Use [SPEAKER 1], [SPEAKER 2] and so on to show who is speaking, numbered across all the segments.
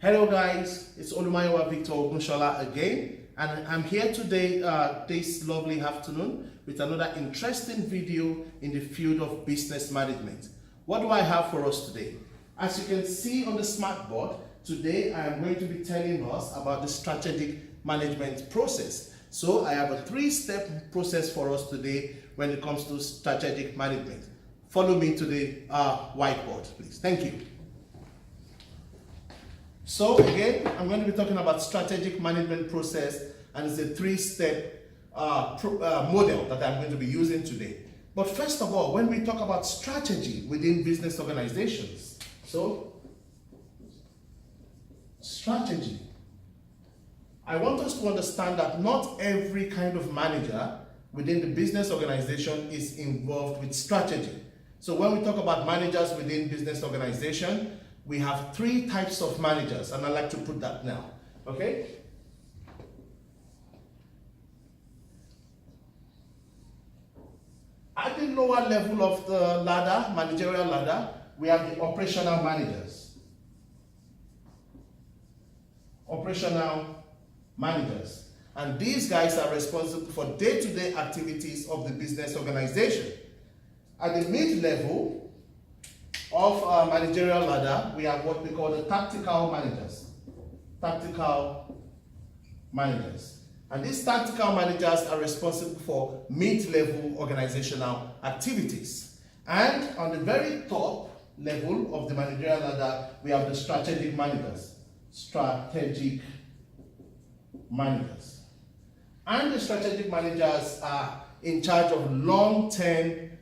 [SPEAKER 1] Hello guys, it's Olumayowa Victor Ogunshola again, and I'm here today, this lovely afternoon, with another interesting video in the field of business management. What do I have for us today? As you can see on the smart board, today I am going to be telling us about the strategic management process. So I have a 3-step process for us today when it comes to strategic management. Follow me to the whiteboard, please. Thank you. So again, I'm going to be talking about strategic management process, and it's a 3-step model that I'm going to be using today. But first of all, when we talk about strategy within business organizations, so strategy, I want us to understand that not every kind of manager within the business organization is involved with strategy. So when we talk about managers within business organization, we have 3 types of managers, and I like to put that now, okay? At the lower level of the ladder, managerial ladder, we have the operational managers. Operational managers. And these guys are responsible for day-to-day activities of the business organization. At the mid-level of our managerial ladder, we have what we call the tactical managers. Tactical managers. And these tactical managers are responsible for mid-level organizational activities. And on the very top level of the managerial ladder, we have the strategic managers. Strategic managers. And the strategic managers are in charge of long-term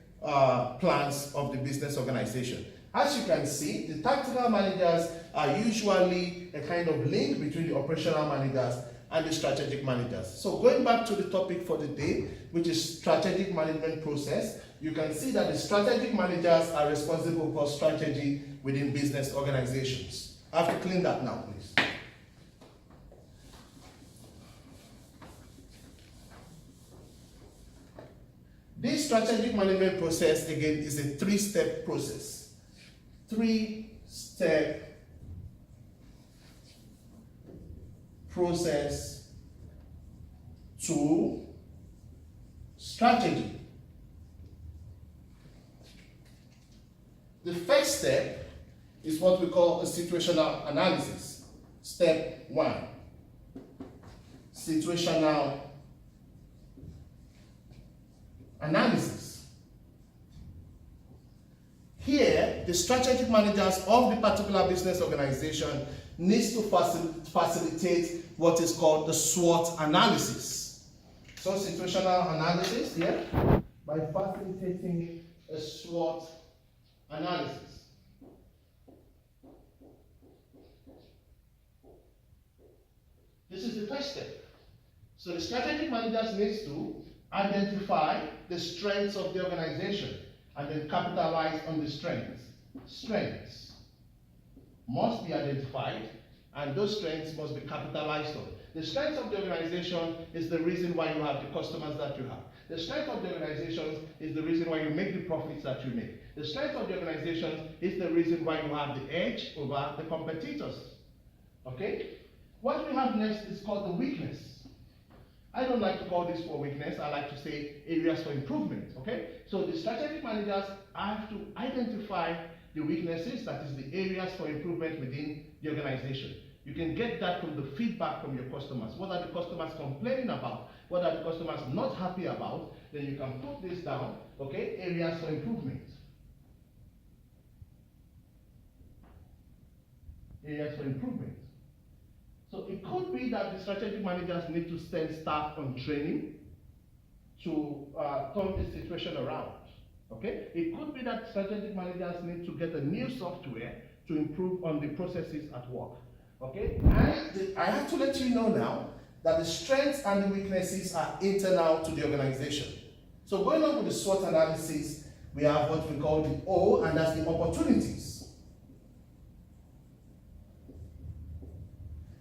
[SPEAKER 1] plans of the business organization. As you can see, the tactical managers are usually a kind of link between the operational managers and the strategic managers. So going back to the topic for the day, which is strategic management process, you can see that the strategic managers are responsible for strategy within business organizations. I have to clean that now, please. This strategic management process, again, is a 3-step process. 3-step process to strategy. The first step is what we call a situational analysis. Step 1. Situational analysis. Here, the strategic managers of the particular business organization needs to facilitate what is called the SWOT analysis. So situational analysis here, by facilitating a SWOT analysis. This is the first step. So the strategic managers needs to identify the strengths of the organization and then capitalize on the strengths. Strengths must be identified, and those strengths must be capitalized on. The strength of the organization is the reason why you have the customers that you have. The strength of the organization is the reason why you make the profits that you make. The strength of the organization is the reason why you have the edge over the competitors. Okay? What we have next is called the weakness. I don't like to call this for weakness, I like to say areas for improvement, okay? So the strategic managers have to identify the weaknesses, that is the areas for improvement within the organization. You can get that from the feedback from your customers. What are the customers complaining about? What are the customers not happy about? Then you can put this down, okay? Areas for improvement. Areas for improvement. So it could be that the strategic managers need to send staff on training to turn the situation around. Okay? It could be that strategic managers need to get a new software to improve on the processes at work. Okay? And I have to let you know now that the strengths and the weaknesses are internal to the organization. So going on with the SWOT analysis, we have what we call the O, and that's the opportunities.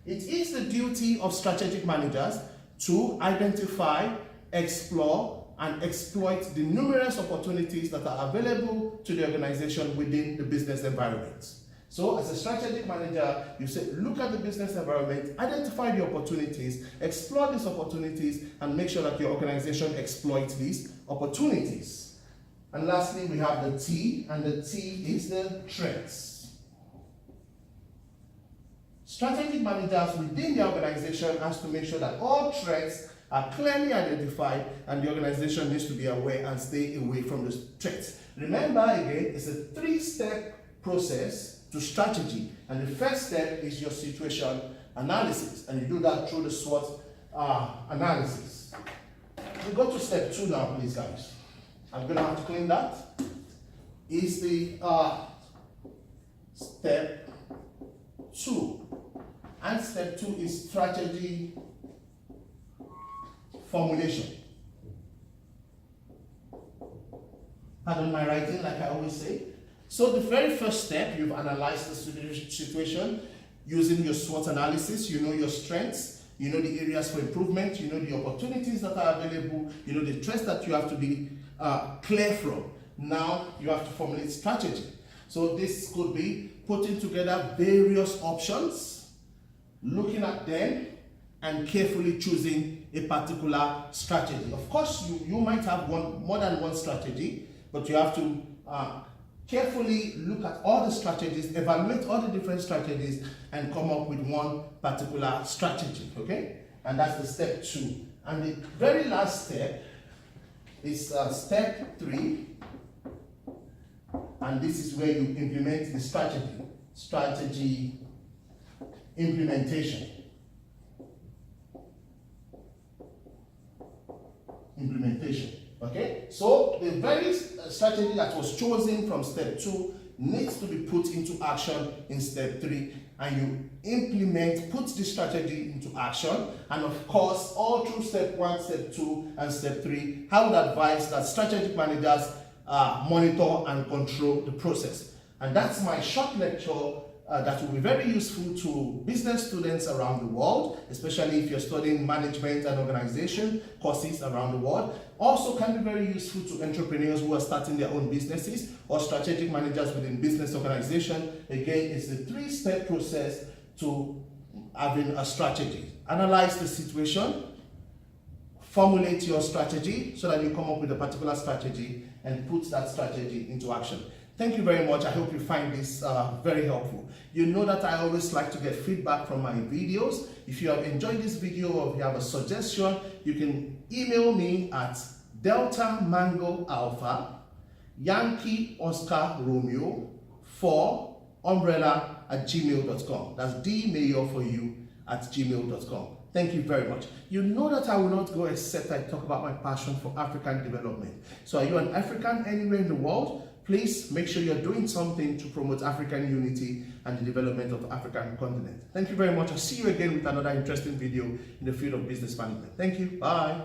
[SPEAKER 1] It is the duty of strategic managers to identify, explore, and exploit the numerous opportunities that are available to the organization within the business environment. So as a strategic manager, you say, look at the business environment, identify the opportunities, explore these opportunities, and make sure that your organization exploits these opportunities. And lastly, we have the T, and the T is the threats. Strategic managers within the organization has to make sure that all threats are clearly identified, and the organization needs to be aware and stay away from the threats. Remember, again, it's a 3-step process to strategy, and the first step is your situation analysis, and you do that through the SWOT analysis. We go to step 2 now, please, guys. I'm going to have to clean that. Is the step 2, and step 2 is strategy formulation. Pardon my writing, like I always say. So the very first step, you've analyzed the situation using your SWOT analysis. You know your strengths, you know the areas for improvement, you know the opportunities that are available, you know the threats that you have to be clear from. Now you have to formulate strategy. So this could be putting together various options, looking at them, and carefully choosing a particular strategy. Of course, you might have more than one strategy, but you have to carefully look at all the strategies, evaluate all the different strategies, and come up with one particular strategy, okay? And that's the step 2. And the very last step is step 3, and this is where you implement the strategy implementation. Okay, so the very strategy that was chosen from step 2 needs to be put into action in step 3, and you put the strategy into action. And of course, all through step 1, step 2, and step 3, I would advise that strategic managers monitor and control the process. And that's my short lecture that will be very useful to business students around the world, especially if you're studying management and organization courses around the world. Also can be very useful to entrepreneurs who are starting their own businesses, or strategic managers within business organization. Again, it's a 3-step process to having a strategy. Analyze the situation, formulate your strategy so that you come up with a particular strategy, and put that strategy into action. Thank you very much. I hope you find this very helpful. You know that I always like to get feedback from my videos. If you have enjoyed this video, or if you have a suggestion, you can email me at Delta Mango Alpha Yankee Oscar Romeo 4 umbrella @gmail.com. That's D Mayor for you @gmail.com. Thank you very much. You know that I will not go except I talk about my passion for African development. So are you an African anywhere in the world? Please make sure you're doing something to promote African unity and the development of the African continent. Thank you very much. I'll see you again with another interesting video in the field of business management. Thank you. Bye.